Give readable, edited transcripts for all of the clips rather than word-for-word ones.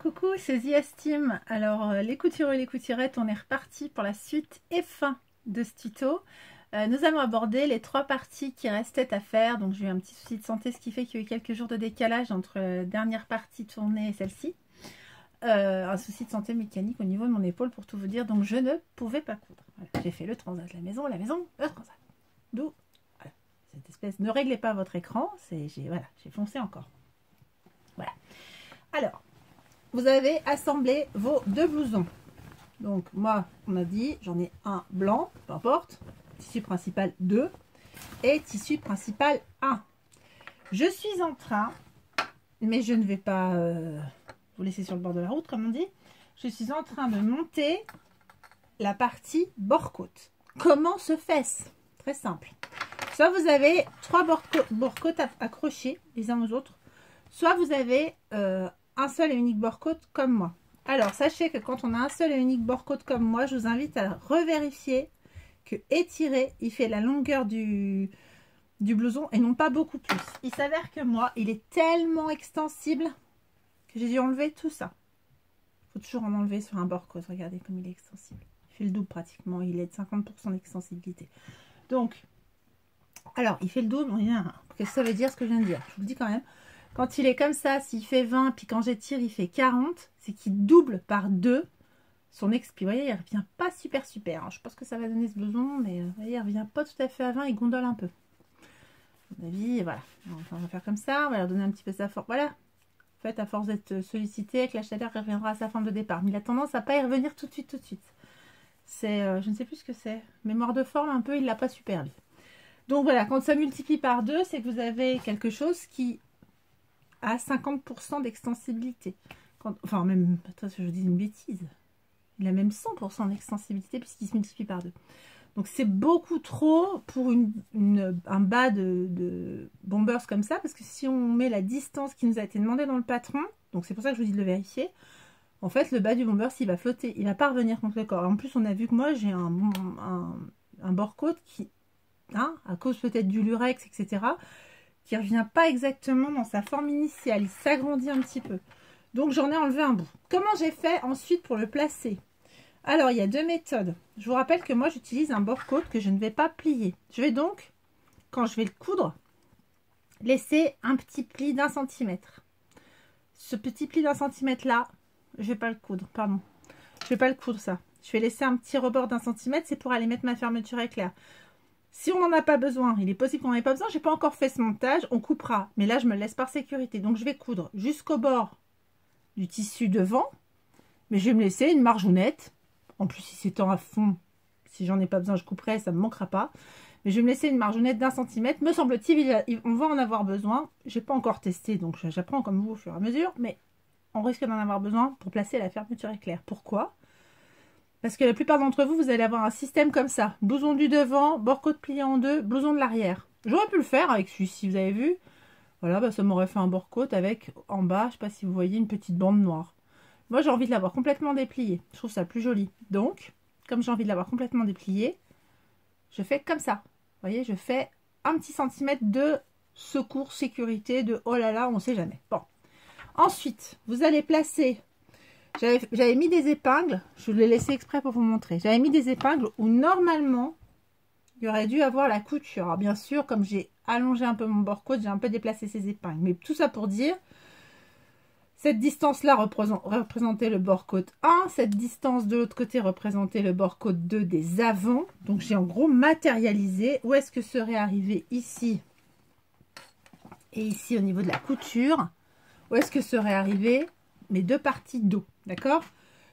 Coucou, c'est The Esteem. Alors, les couturiers et les couturières, on est reparti pour la suite et fin de ce tuto. Nous allons aborder les 3 parties qui restaient à faire. Donc, j'ai eu un petit souci de santé, ce qui fait qu'il y a eu quelques jours de décalage entre la dernière partie tournée et celle-ci. Un souci de santé mécanique au niveau de mon épaule, pour tout vous dire. Donc, je ne pouvais pas coudre. Voilà, j'ai fait le transat, la maison, le transat. D'où, voilà, cette espèce... Ne réglez pas votre écran, j'ai foncé encore. Voilà. Alors... Vous avez assemblé vos 2 blousons. Donc moi, on a dit, j'en ai un blanc, peu importe. Tissu principal 2 et tissu principal 1. Je suis en train, mais je ne vais pas vous laisser sur le bord de la route, comme on dit. Je suis en train de monter la partie bord-côte. Comment se fait-ce? Très simple. Soit vous avez 3 bord-côtes accrochés les uns aux autres, soit vous avez... un seul et unique bord-côte comme moi. Alors, sachez que quand on a un seul et unique bord-côte comme moi, je vous invite à revérifier que étirer, il fait la longueur du blouson et non pas beaucoup plus. Il s'avère que moi, il est tellement extensible que j'ai dû enlever tout ça. Il faut toujours en enlever sur un bord-côte. Regardez comme il est extensible. Il fait le double pratiquement. Il est de 50% d'extensibilité. Donc, alors, il fait le double. Qu'est-ce que ça veut dire ce que je viens de dire? Je vous le dis quand même. Quand il est comme ça, s'il fait 20, puis quand j'étire, il fait 40, c'est qu'il double par 2 son expi. Vous voyez, il ne revient pas super. Alors, je pense que ça va donner ce blouson, mais vous voyez, il ne revient pas tout à fait à 20, il gondole un peu. À mon avis, voilà. On va faire comme ça, on va leur donner un petit peu sa forme. Voilà. En fait, à force d'être sollicité, avec la chaleur, il reviendra à sa forme de départ. Mais il a tendance à ne pas y revenir tout de suite. C'est, je ne sais plus ce que c'est. Mémoire de forme, un peu, il ne l'a pas super, lui. Donc voilà, quand ça multiplie par 2, c'est que vous avez quelque chose qui... à 50% d'extensibilité. Enfin, même, attends, je dis une bêtise. Il a même 100% d'extensibilité puisqu'il se multiplie par 2. Donc, c'est beaucoup trop pour un bas de bombers comme ça. Parce que si on met la distance qui nous a été demandée dans le patron, donc c'est pour ça que je vous dis de le vérifier, en fait, le bas du bombers, il va flotter. Il ne va pas revenir contre le corps. En plus, on a vu que moi, j'ai un bord-côte qui, à cause peut-être du lurex, etc., qui ne revient pas exactement dans sa forme initiale. Il s'agrandit un petit peu. Donc, j'en ai enlevé un bout. Comment j'ai fait ensuite pour le placer? Alors, il y a 2 méthodes. Je vous rappelle que moi, j'utilise un bord-côte que je ne vais pas plier. Je vais donc, quand je vais le coudre, laisser un petit pli d'1 centimètre. Ce petit pli d'1 centimètre là, je ne vais pas le coudre, pardon. Je ne vais pas le coudre, ça. Je vais laisser un petit rebord d'1 centimètre, c'est pour aller mettre ma fermeture éclair. Si on n'en a pas besoin, il est possible qu'on n'en ait pas besoin, je n'ai pas encore fait ce montage, on coupera. Mais là, je me le laisse par sécurité. Donc, je vais coudre jusqu'au bord du tissu devant. Mais je vais me laisser une margeonnette. En plus, si c'est temps à fond, si j'en ai pas besoin, je couperai, ça ne me manquera pas. Mais je vais me laisser une margeonnette d'1 centimètre. Me semble-t-il, on va en avoir besoin. Je n'ai pas encore testé, donc j'apprends comme vous au fur et à mesure. Mais on risque d'en avoir besoin pour placer la fermeture éclair. Pourquoi ? Parce que la plupart d'entre vous, vous allez avoir un système comme ça. Blouson du devant, bord-côte plié en 2, blouson de l'arrière. J'aurais pu le faire avec celui-ci, vous avez vu. Voilà, bah, ça m'aurait fait un bord-côte avec en bas, je ne sais pas si vous voyez, une petite bande noire. Moi, j'ai envie de l'avoir complètement déplié. Je trouve ça plus joli. Donc, comme j'ai envie de l'avoir complètement déplié, je fais comme ça. Vous voyez, je fais un petit centimètre de secours, sécurité, de oh là là, on ne sait jamais. Bon. Ensuite, vous allez placer... J'avais mis des épingles, je l'ai laissé exprès pour vous montrer. J'avais mis des épingles où normalement, il y aurait dû avoir la couture. Alors bien sûr, comme j'ai allongé un peu mon bord-côte, j'ai un peu déplacé ces épingles. Mais tout ça pour dire, cette distance-là représentait le bord-côte 1. Cette distance de l'autre côté représentait le bord-côte 2 des avants. Donc j'ai en gros matérialisé où est-ce que serait arrivé ici et ici au niveau de la couture. Où est-ce que serait arrivé mes 2 parties dos, d'accord?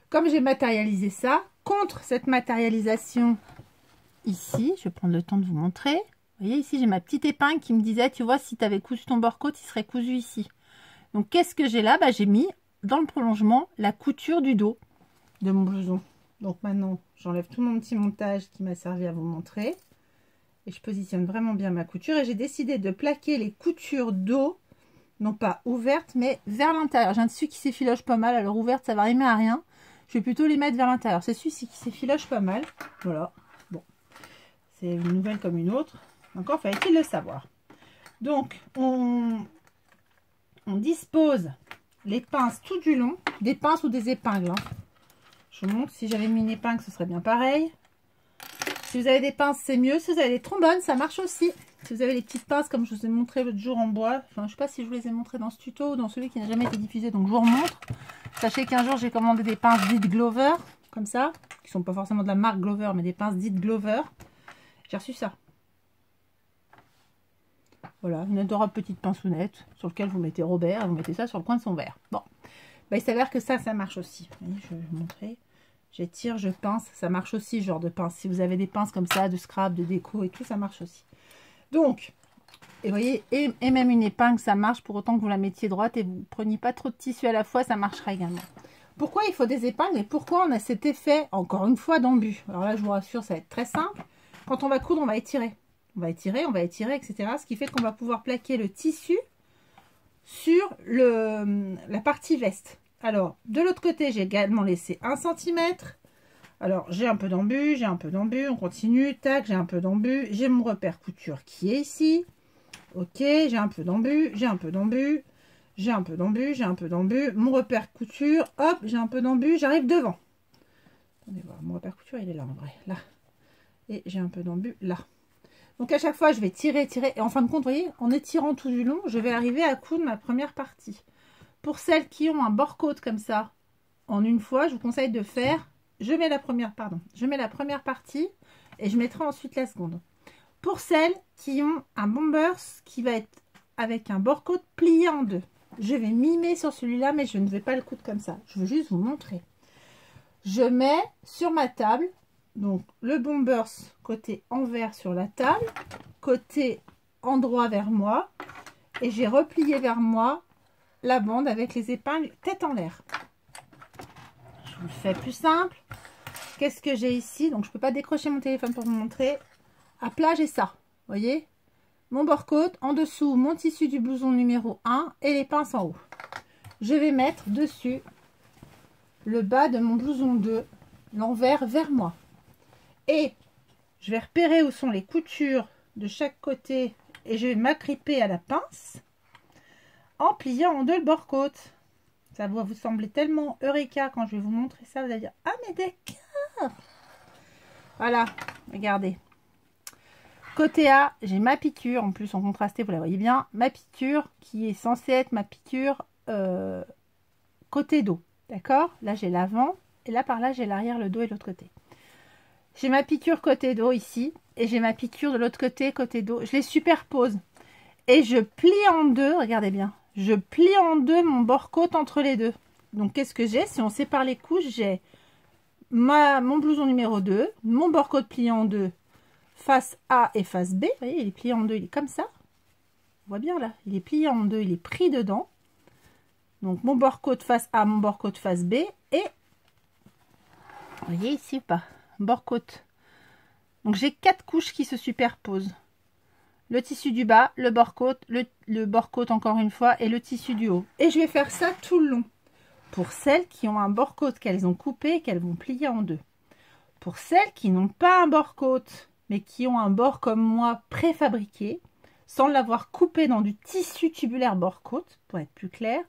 Comme j'ai matérialisé ça, contre cette matérialisation ici, je vais prendre le temps de vous montrer. Vous voyez, ici, j'ai ma petite épingle qui me disait, tu vois, si tu avais cousu ton bord-côte, il serait cousu ici. Donc, qu'est-ce que j'ai là? Bah, j'ai mis dans le prolongement la couture du dos de mon blouson. Donc, maintenant, j'enlève tout mon petit montage qui m'a servi à vous montrer. Et je positionne vraiment bien ma couture. Et j'ai décidé de plaquer les coutures dos, non pas ouvertes, mais vers l'intérieur. J'ai un tissu qui s'effiloche pas mal, alors ouverte, ça va rimer à rien. Je vais plutôt les mettre vers l'intérieur. C'est celui-ci qui s'effiloche pas mal. Voilà. Bon. C'est une nouvelle comme une autre. Encore fallait-il le savoir. Donc, on dispose les pinces tout du long, des pinces ou des épingles. Hein. Je vous montre, si j'avais mis une épingle, ce serait bien pareil. Si vous avez des pinces, c'est mieux. Si vous avez des trombones, ça marche aussi. Si vous avez les petites pinces, comme je vous ai montré l'autre jour en bois, enfin, je ne sais pas si je vous les ai montrées dans ce tuto ou dans celui qui n'a jamais été diffusé, donc je vous remontre. Sachez qu'un jour, j'ai commandé des pinces dites Glover, comme ça, qui ne sont pas forcément de la marque Glover, mais des pinces dites Glover. J'ai reçu ça. Voilà, une adorable petite pinceonnette sur laquelle vous mettez Robert et vous mettez ça sur le coin de son verre. Bon, bah, il s'avère que ça marche aussi. Vous voyez, je vais vous montrer. J'étire, je pince, ça marche aussi ce genre de pince. Si vous avez des pinces comme ça, de scrap, de déco et tout, ça marche aussi. Donc, et vous voyez, et même une épingle, ça marche pour autant que vous la mettiez droite et vous ne preniez pas trop de tissu à la fois, ça marchera également. Pourquoi il faut des épingles et pourquoi on a cet effet, encore une fois, d'embu? Alors là, je vous rassure, ça va être très simple. Quand on va coudre, on va étirer. On va étirer, etc. Ce qui fait qu'on va pouvoir plaquer le tissu sur la partie veste. Alors, de l'autre côté, j'ai également laissé 1 cm. Alors, j'ai un peu d'embu, on continue. Tac, j'ai un peu d'embu. J'ai mon repère couture qui est ici. Ok, j'ai un peu d'embu, j'ai un peu d'embu. Mon repère couture, hop, j'ai un peu d'embu, j'arrive devant. Attendez voir, mon repère couture, il est là en vrai, là. Et j'ai un peu d'embu, là. Donc à chaque fois, je vais tirer. Et en fin de compte, vous voyez, en étirant tout du long, je vais arriver à coudre ma première partie. Pour celles qui ont un bord-côte comme ça, en une fois, je vous conseille de faire, je mets la première partie et je mettrai ensuite la seconde. Pour celles qui ont un bombers qui va être avec un bord-côte plié en deux, je vais mimer sur celui-là, mais je ne vais pas le coudre comme ça. Je veux juste vous montrer. Je mets sur ma table, donc le bombers côté envers sur la table, côté endroit vers moi, et j'ai replié vers moi la bande avec les épingles tête en l'air. Je vous le fais plus simple. Qu'est-ce que j'ai ici? Donc je ne peux pas décrocher mon téléphone pour vous montrer. À plat, j'ai ça. Vous voyez? Mon bord-côte, en dessous mon tissu du blouson numéro 1 et les pinces en haut. Je vais mettre dessus le bas de mon blouson 2, l'envers vers moi. Et je vais repérer où sont les coutures de chaque côté et je vais m'agripper à la pince en pliant en deux le bord-côte. Ça va vous sembler tellement eureka quand je vais vous montrer ça. Vous allez dire, ah mais d'accord. Voilà, regardez. Côté A, j'ai ma piqûre, en plus en contrasté, vous la voyez bien, ma piqûre qui est censée être ma piqûre côté dos. D'accord? Là, j'ai l'avant et là, par là, j'ai l'arrière, le dos et l'autre côté. J'ai ma piqûre côté dos ici et j'ai ma piqûre de l'autre côté dos. Je les superpose et je plie en deux, regardez bien. Je plie en deux mon bord-côte entre les deux. Donc, qu'est-ce que j'ai? Si on sépare les couches, j'ai mon blouson numéro 2, mon bord-côte plié en deux, face A et face B. Vous voyez, il est plié en deux, il est comme ça. On voit bien là, il est plié en deux, il est pris dedans. Donc, mon bord-côte face A, mon bord-côte face B. Et, vous voyez ici ou pas? Bord-côte. Donc, j'ai 4 couches qui se superposent. Le tissu du bas, le bord-côte, le bord-côte encore une fois et le tissu du haut. Et je vais faire ça tout le long. Pour celles qui ont un bord-côte qu'elles ont coupé et qu'elles vont plier en deux. Pour celles qui n'ont pas un bord-côte, mais qui ont un bord comme moi préfabriqué, sans l'avoir coupé dans du tissu tubulaire bord-côte, pour être plus clair,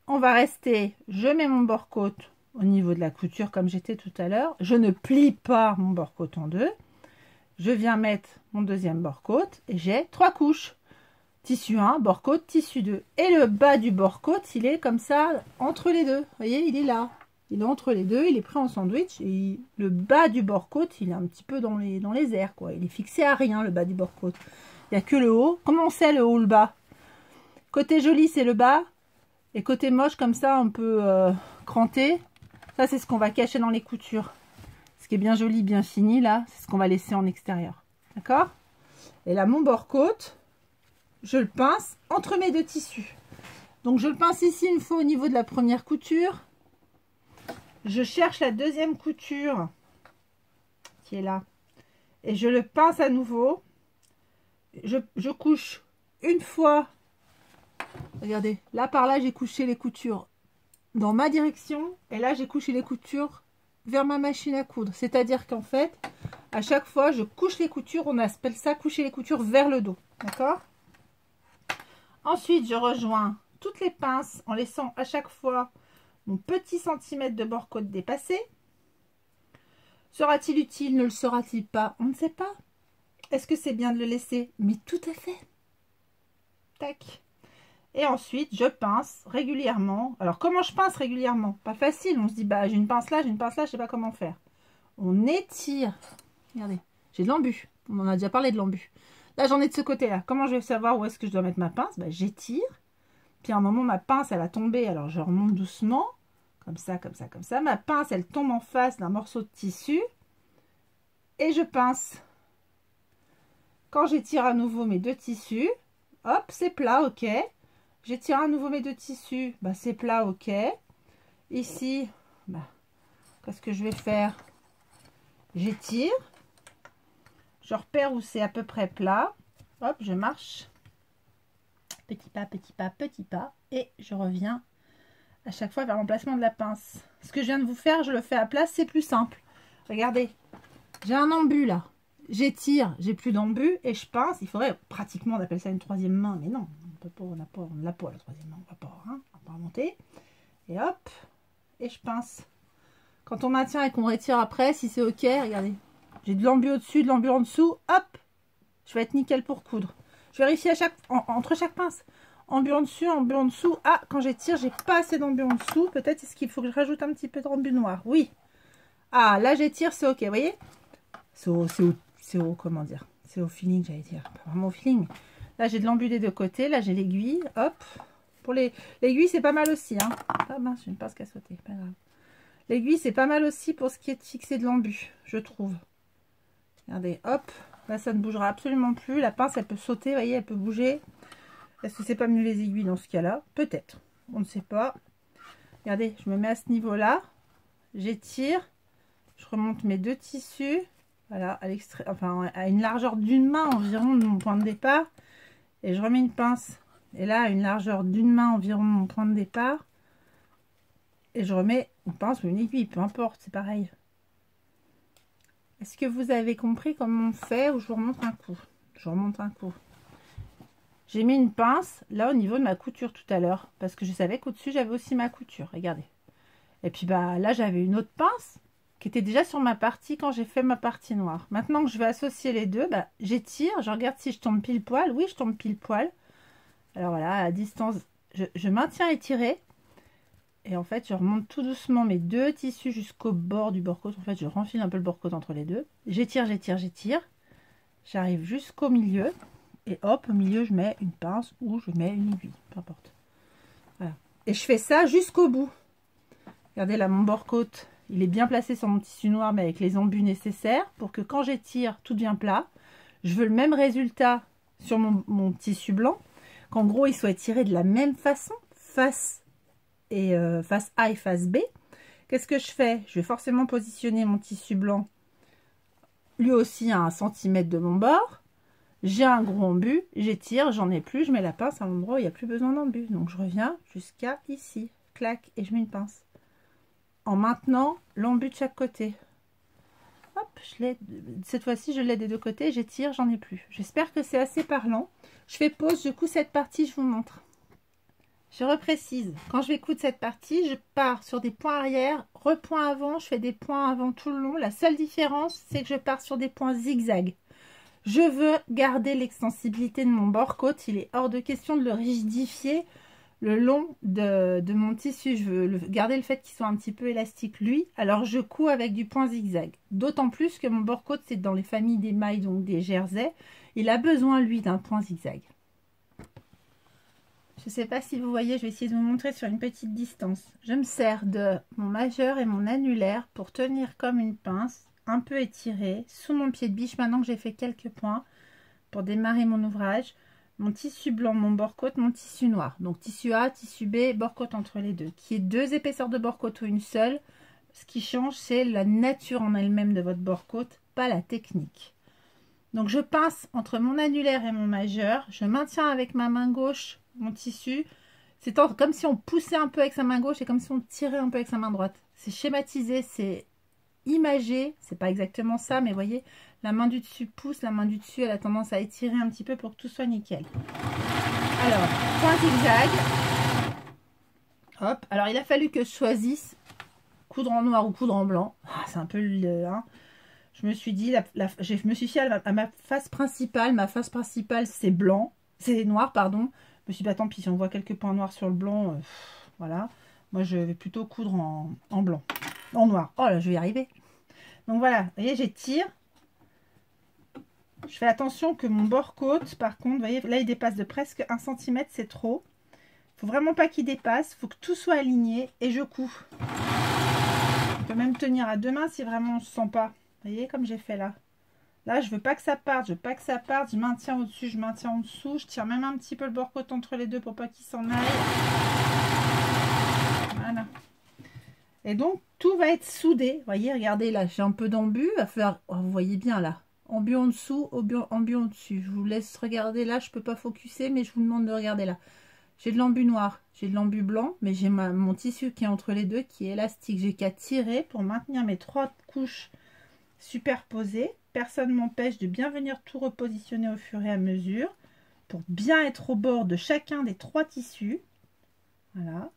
on va rester, je mets mon bord-côte au niveau de la couture comme j'étais tout à l'heure, je ne plie pas mon bord-côte en deux, je viens mettre mon deuxième bord-côte et j'ai 3 couches. Tissu 1, bord-côte, tissu 2. Et le bas du bord-côte, il est comme ça, entre les deux. Vous voyez, il est là. Il est entre les deux, il est pris en sandwich. Et le bas du bord-côte, il est un petit peu dans les airs, quoi. Il est fixé à rien, le bas du bord-côte. Il n'y a que le haut. Comment on sait le haut ou le bas? Côté joli, c'est le bas. Et côté moche, comme ça, un peu cranté, ça, c'est ce qu'on va cacher dans les coutures. Ce qui est bien joli, bien fini, là, c'est ce qu'on va laisser en extérieur. D'accord? Et là, mon bord-côte, je le pince entre mes deux tissus. Donc, je le pince ici une fois au niveau de la première couture. Je cherche la deuxième couture qui est là. Et je le pince à nouveau. Je couche une fois. Regardez, là par là, j'ai couché les coutures dans ma direction. Et là, j'ai couché les coutures vers ma machine à coudre. C'est-à-dire qu'en fait, à chaque fois, je couche les coutures. On appelle ça coucher les coutures vers le dos. D'accord? Ensuite, je rejoins toutes les pinces en laissant à chaque fois mon petit centimètre de bord-côte dépassé. Sera-t-il utile? Ne le sera-t-il pas? On ne sait pas. Est-ce que c'est bien de le laisser? Mais tout à fait. Tac. Et ensuite, je pince régulièrement. Alors, comment je pince régulièrement? Pas facile. On se dit, bah, j'ai une pince là, j'ai une pince là, je sais pas comment faire. On étire. Regardez, j'ai de l'embu. On en a déjà parlé de l'embu. Là, j'en ai de ce côté-là. Comment je vais savoir où est-ce que je dois mettre ma pince? Bah, j'étire. Puis à un moment, ma pince, elle a tombé. Alors, je remonte doucement. Comme ça, comme ça, comme ça. Ma pince, elle tombe en face d'un morceau de tissu. Et je pince. Quand j'étire à nouveau mes deux tissus, hop, c'est plat, ok. J'étire à nouveau mes deux tissus, bah, c'est plat, ok. Ici, bah, qu'est-ce que je vais faire? J'étire. Je repère où c'est à peu près plat. Hop, je marche. Petit pas, petit pas, petit pas. Et je reviens à chaque fois vers l'emplacement de la pince. Ce que je viens de vous faire, je le fais à plat, c'est plus simple. Regardez, j'ai un embu là. J'étire, j'ai plus d'embu et je pince. Il faudrait pratiquement, on appelle ça une troisième main, mais non, on peut pas, on ne l'a pas la troisième main, on va pas remonter. Et hop, et je pince. Quand on maintient et qu'on retire après, si c'est ok, regardez, j'ai de l'embu au-dessus, de l'embu en dessous, hop, je vais être nickel pour coudre. Je vérifie entre chaque pince. Embu en dessus, embu en dessous. Ah, quand j'étire, j'ai pas assez d'embu en dessous. Peut-être est-ce qu'il faut que je rajoute un petit peu d'embu noir. Oui. Ah, là j'étire, c'est ok, vous voyez? C'est au, comment dire, c'est au feeling, j'allais dire, pas vraiment au feeling. Là, j'ai de l'embu des deux côtés, là, j'ai l'aiguille, hop. Pour l'aiguille, c'est pas mal aussi, hein. Ah mince, j'ai une pince qui a sauté, pas grave. L'aiguille, c'est pas mal aussi pour ce qui est de fixer de l'embu, je trouve. Regardez, hop, là, ça ne bougera absolument plus. La pince, elle peut sauter, vous voyez, elle peut bouger. Est-ce que c'est pas mieux les aiguilles dans ce cas-là? Peut-être, on ne sait pas. Regardez, je me mets à ce niveau-là, j'étire, je remonte mes deux tissus. Voilà, à une largeur d'une main environ de mon point de départ. Et je remets une pince. Et là, à une largeur d'une main environ de mon point de départ. Et je remets une pince ou une aiguille, peu importe, c'est pareil. Est-ce que vous avez compris comment on fait? Ou je vous remonte un coup? Je remonte un coup. J'ai mis une pince là au niveau de ma couture tout à l'heure. Parce que je savais qu'au-dessus, j'avais aussi ma couture. Regardez. Et puis bah là, j'avais une autre pince qui était déjà sur ma partie quand j'ai fait ma partie noire. Maintenant que je vais associer les deux, bah, j'étire, je regarde si je tombe pile poil. Oui, je tombe pile poil. Alors voilà, à distance, je maintiens étiré. Et en fait, je remonte tout doucement mes deux tissus jusqu'au bord du bord-côte. En fait, je renfile un peu le bord-côte entre les deux. J'étire, j'étire, j'étire. J'arrive jusqu'au milieu. Et hop, au milieu, je mets une pince ou je mets une aiguille. Peu importe. Voilà. Et je fais ça jusqu'au bout. Regardez là, mon bord-côte. Il est bien placé sur mon tissu noir, mais avec les embus nécessaires pour que quand j'étire, tout devient plat. Je veux le même résultat sur mon tissu blanc, qu'en gros, il soit étiré de la même façon, face A et face B. Qu'est-ce que je fais? Je vais forcément positionner mon tissu blanc, lui aussi à 1 cm de mon bord. J'ai un gros embu, j'étire, j'en ai plus, je mets la pince à l'endroit où il n'y a plus besoin d'embu. Donc je reviens jusqu'à ici, clac, et je mets une pince. En maintenant l'embu de chaque côté. Hop, cette fois-ci je l'ai des deux côtés, j'étire, j'en ai plus. J'espère que c'est assez parlant. Je fais pause, je couds cette partie, je vous montre. Je reprécise, quand je vais coudre cette partie, je pars sur des points arrière, repoint avant, je fais des points avant tout le long. La seule différence, c'est que je pars sur des points zigzag. Je veux garder l'extensibilité de mon bord-côte, il est hors de question de le rigidifier le long de mon tissu. Je veux garder le fait qu'il soit un petit peu élastique lui, alors je couds avec du point zigzag. D'autant plus que mon bord-côte, c'est dans les familles des mailles, donc des jerseys. Il a besoin, lui, d'un point zigzag. Je ne sais pas si vous voyez, je vais essayer de vous montrer sur une petite distance. Je me sers de mon majeur et mon annulaire pour tenir comme une pince, un peu étirée, sous mon pied de biche, maintenant que j'ai fait quelques points, pour démarrer mon ouvrage. Mon tissu blanc, mon bord-côte, mon tissu noir. Donc tissu A, tissu B, bord-côte entre les deux. Qui est 2 épaisseurs de bord-côte ou une seule. Ce qui change, c'est la nature en elle-même de votre bord-côte, pas la technique. Donc je pince entre mon annulaire et mon majeur. Je maintiens avec ma main gauche mon tissu. C'est comme si on poussait un peu avec sa main gauche et comme si on tirait un peu avec sa main droite. C'est schématisé, c'est imagé. C'est pas exactement ça, mais vous voyez, la main du dessus pousse, la main du dessus, elle a tendance à étirer un petit peu pour que tout soit nickel. Alors, point zigzag. Hop, alors il a fallu que je choisisse coudre en noir ou coudre en blanc. Ah, c'est un peu le... Hein. Je me suis dit, je me suis fiée à ma face principale. Ma face principale, c'est blanc. C'est noir, pardon. Je me suis dit, bah, tant pis, si on voit quelques points noirs sur le blanc, voilà. Moi, je vais plutôt coudre en blanc. En noir. Oh là, je vais y arriver. Donc voilà, vous voyez, j'étire. Je fais attention que mon bord côte, par contre, vous voyez, là, il dépasse de presque 1 cm, c'est trop. Faut vraiment pas qu'il dépasse, faut que tout soit aligné et je couds. On peut même tenir à deux mains si vraiment on se sent pas. Vous voyez comme j'ai fait là. Là, je veux pas que ça parte, je veux pas que ça parte. Je maintiens au-dessus, je maintiens en dessous. Je tire même un petit peu le bord côte entre les deux pour pas qu'il s'en aille. Voilà. Et donc, tout va être soudé. Vous voyez, regardez là, j'ai un peu d'embu. À faire, oh, vous voyez bien là. Embu en dessous, embu en dessus. Je vous laisse regarder là, je peux pas focuser, mais je vous demande de regarder là. J'ai de l'embu noir, j'ai de l'embu blanc, mais j'ai mon tissu qui est entre les deux, qui est élastique. J'ai qu'à tirer pour maintenir mes 3 couches superposées. Personne ne m'empêche de bien venir tout repositionner au fur et à mesure pour bien être au bord de chacun des 3 tissus. Voilà.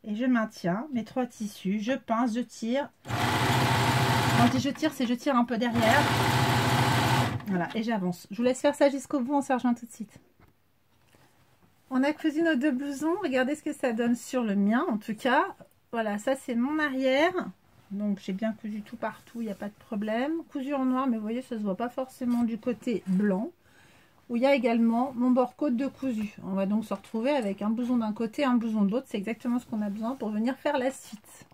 Et je maintiens mes 3 tissus, je pince, je tire. Quand je dis je tire, c'est je tire un peu derrière. Voilà, et j'avance. Je vous laisse faire ça jusqu'au bout, on se rejoint tout de suite. On a cousu nos 2 blousons. Regardez ce que ça donne sur le mien, en tout cas. Voilà, ça c'est mon arrière. Donc j'ai bien cousu tout partout, il n'y a pas de problème. Cousu en noir, mais vous voyez, ça ne se voit pas forcément du côté blanc. Où il y a également mon bord côte de cousu. On va donc se retrouver avec un blouson d'un côté, un blouson de l'autre. C'est exactement ce qu'on a besoin pour venir faire la suite.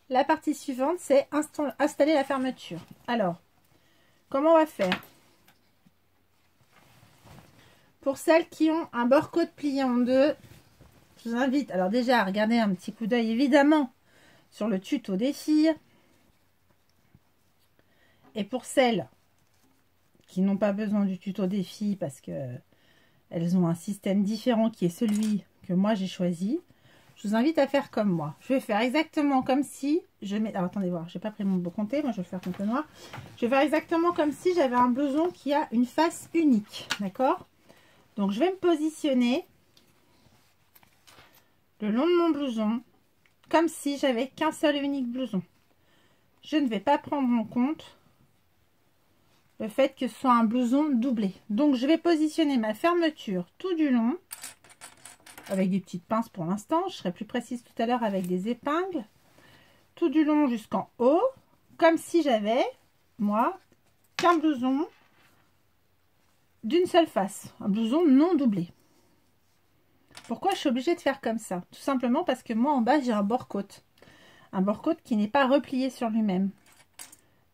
La partie suivante, c'est installer la fermeture. Alors, comment on va faire ? Pour celles qui ont un bord côte plié en deux, je vous invite, alors déjà, à regarder un petit coup d'œil évidemment sur le tuto des filles. Et pour celles qui n'ont pas besoin du tuto des filles parce que elles ont un système différent qui est celui que moi j'ai choisi, je vous invite à faire comme moi. Je vais faire exactement comme si je mets... Alors attendez voir, j'ai pas pris mon beau compté, moi je vais faire compte noir. Je vais faire exactement comme si j'avais un blouson qui a une face unique, d'accord ? Donc je vais me positionner le long de mon blouson comme si j'avais qu'un seul et unique blouson. Je ne vais pas prendre en compte le fait que ce soit un blouson doublé. Donc je vais positionner ma fermeture tout du long avec des petites pinces pour l'instant. Je serai plus précise tout à l'heure avec des épingles. Tout du long jusqu'en haut, comme si j'avais, moi, qu'un blouson d'une seule face, un blouson non doublé. Pourquoi je suis obligée de faire comme ça? Tout simplement parce que moi en bas j'ai un bord côte qui n'est pas replié sur lui-même.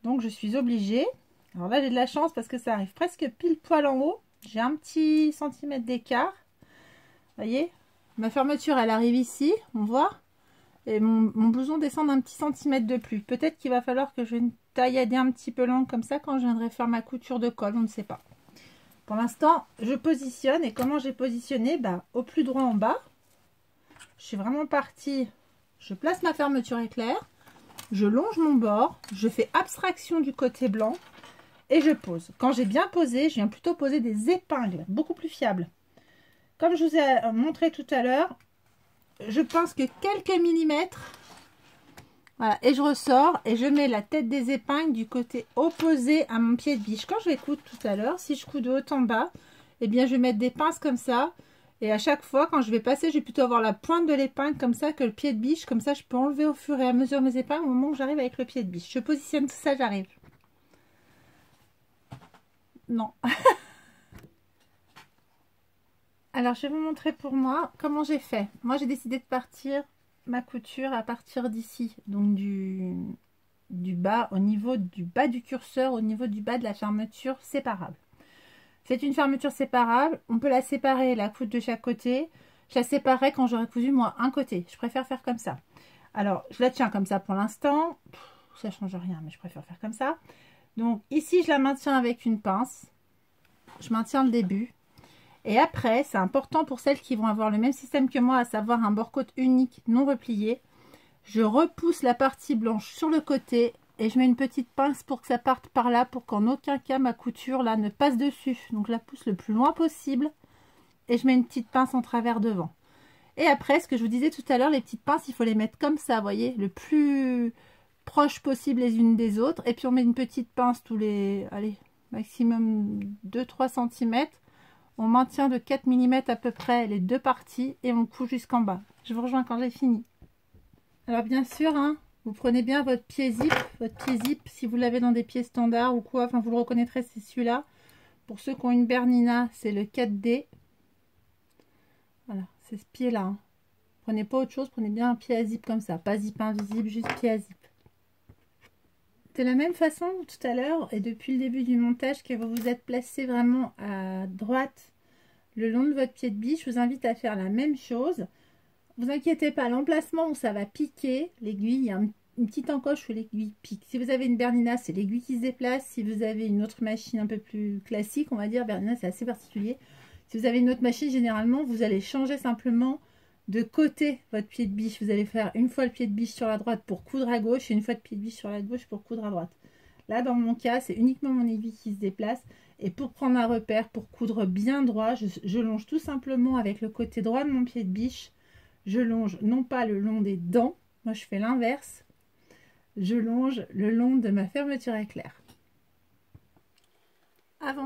Donc je suis obligée, alors là j'ai de la chance parce que ça arrive presque pile poil en haut, j'ai un petit centimètre d'écart, voyez, ma fermeture elle arrive ici, on voit, et mon blouson descend d'un petit centimètre de plus. Peut-être qu'il va falloir que je tailladais un petit peu longue comme ça quand je viendrai faire ma couture de col, on ne sait pas. Pour l'instant, je positionne. Et comment j'ai positionné? Au plus droit en bas. Je suis vraiment partie. Je place ma fermeture éclair. Je longe mon bord. Je fais abstraction du côté blanc. Et je pose. Quand j'ai bien posé, je viens plutôt poser des épingles. Beaucoup plus fiables. Comme je vous ai montré tout à l'heure, je pince que quelques millimètres. Voilà, et je ressors et je mets la tête des épingles du côté opposé à mon pied de biche. Quand je vais coudre tout à l'heure, si je couds de haut en bas, eh bien je vais mettre des pinces comme ça. Et à chaque fois, quand je vais passer, je vais plutôt avoir la pointe de l'épingle comme ça que le pied de biche. Comme ça, je peux enlever au fur et à mesure mes épingles au moment où j'arrive avec le pied de biche. Je positionne tout ça, j'arrive. Non. Alors, je vais vous montrer pour moi comment j'ai fait. Moi, j'ai décidé de partir ma couture à partir d'ici, donc du bas, au niveau du bas du curseur, au niveau du bas de la fermeture séparable. C'est une fermeture séparable, on peut la séparer, la coudre de chaque côté. Je la séparerai quand j'aurai cousu moi un côté, je préfère faire comme ça. Alors je la tiens comme ça pour l'instant, ça change rien mais je préfère faire comme ça. Donc ici je la maintiens avec une pince, je maintiens le début. Et après, c'est important pour celles qui vont avoir le même système que moi, à savoir un bord côte unique non replié. Je repousse la partie blanche sur le côté et je mets une petite pince pour que ça parte par là, pour qu'en aucun cas ma couture là ne passe dessus. Donc je la pousse le plus loin possible et je mets une petite pince en travers devant. Et après, ce que je vous disais tout à l'heure, les petites pinces, il faut les mettre comme ça, vous voyez, le plus proche possible les unes des autres. Et puis on met une petite pince tous les, allez, maximum 2-3 cm. On maintient de 4 mm à peu près les deux parties et on couds jusqu'en bas. Je vous rejoins quand j'ai fini. Alors bien sûr, hein, vous prenez bien votre pied zip. Si vous l'avez dans des pieds standards ou quoi, enfin vous le reconnaîtrez, c'est celui-là. Pour ceux qui ont une Bernina, c'est le 4D. Voilà, c'est ce pied-là. Hein. Prenez pas autre chose, prenez bien un pied à zip comme ça. Pas zip invisible, juste pied à zip. De la même façon tout à l'heure et depuis le début du montage que vous vous êtes placé vraiment à droite le long de votre pied de biche, je vous invite à faire la même chose. Vous inquiétez pas, l'emplacement où ça va piquer, l'aiguille, il y a une petite encoche où l'aiguille pique. Si vous avez une Bernina, c'est l'aiguille qui se déplace. Si vous avez une autre machine un peu plus classique, on va dire, Bernina c'est assez particulier. Si vous avez une autre machine, généralement, vous allez changer simplement de côté votre pied de biche. Vous allez faire une fois le pied de biche sur la droite pour coudre à gauche et une fois le pied de biche sur la gauche pour coudre à droite. Là, dans mon cas, c'est uniquement mon aiguille qui se déplace. Et pour prendre un repère, pour coudre bien droit, je longe tout simplement avec le côté droit de mon pied de biche. Je longe non pas le long des dents, moi je fais l'inverse, je longe le long de ma fermeture éclair. Avant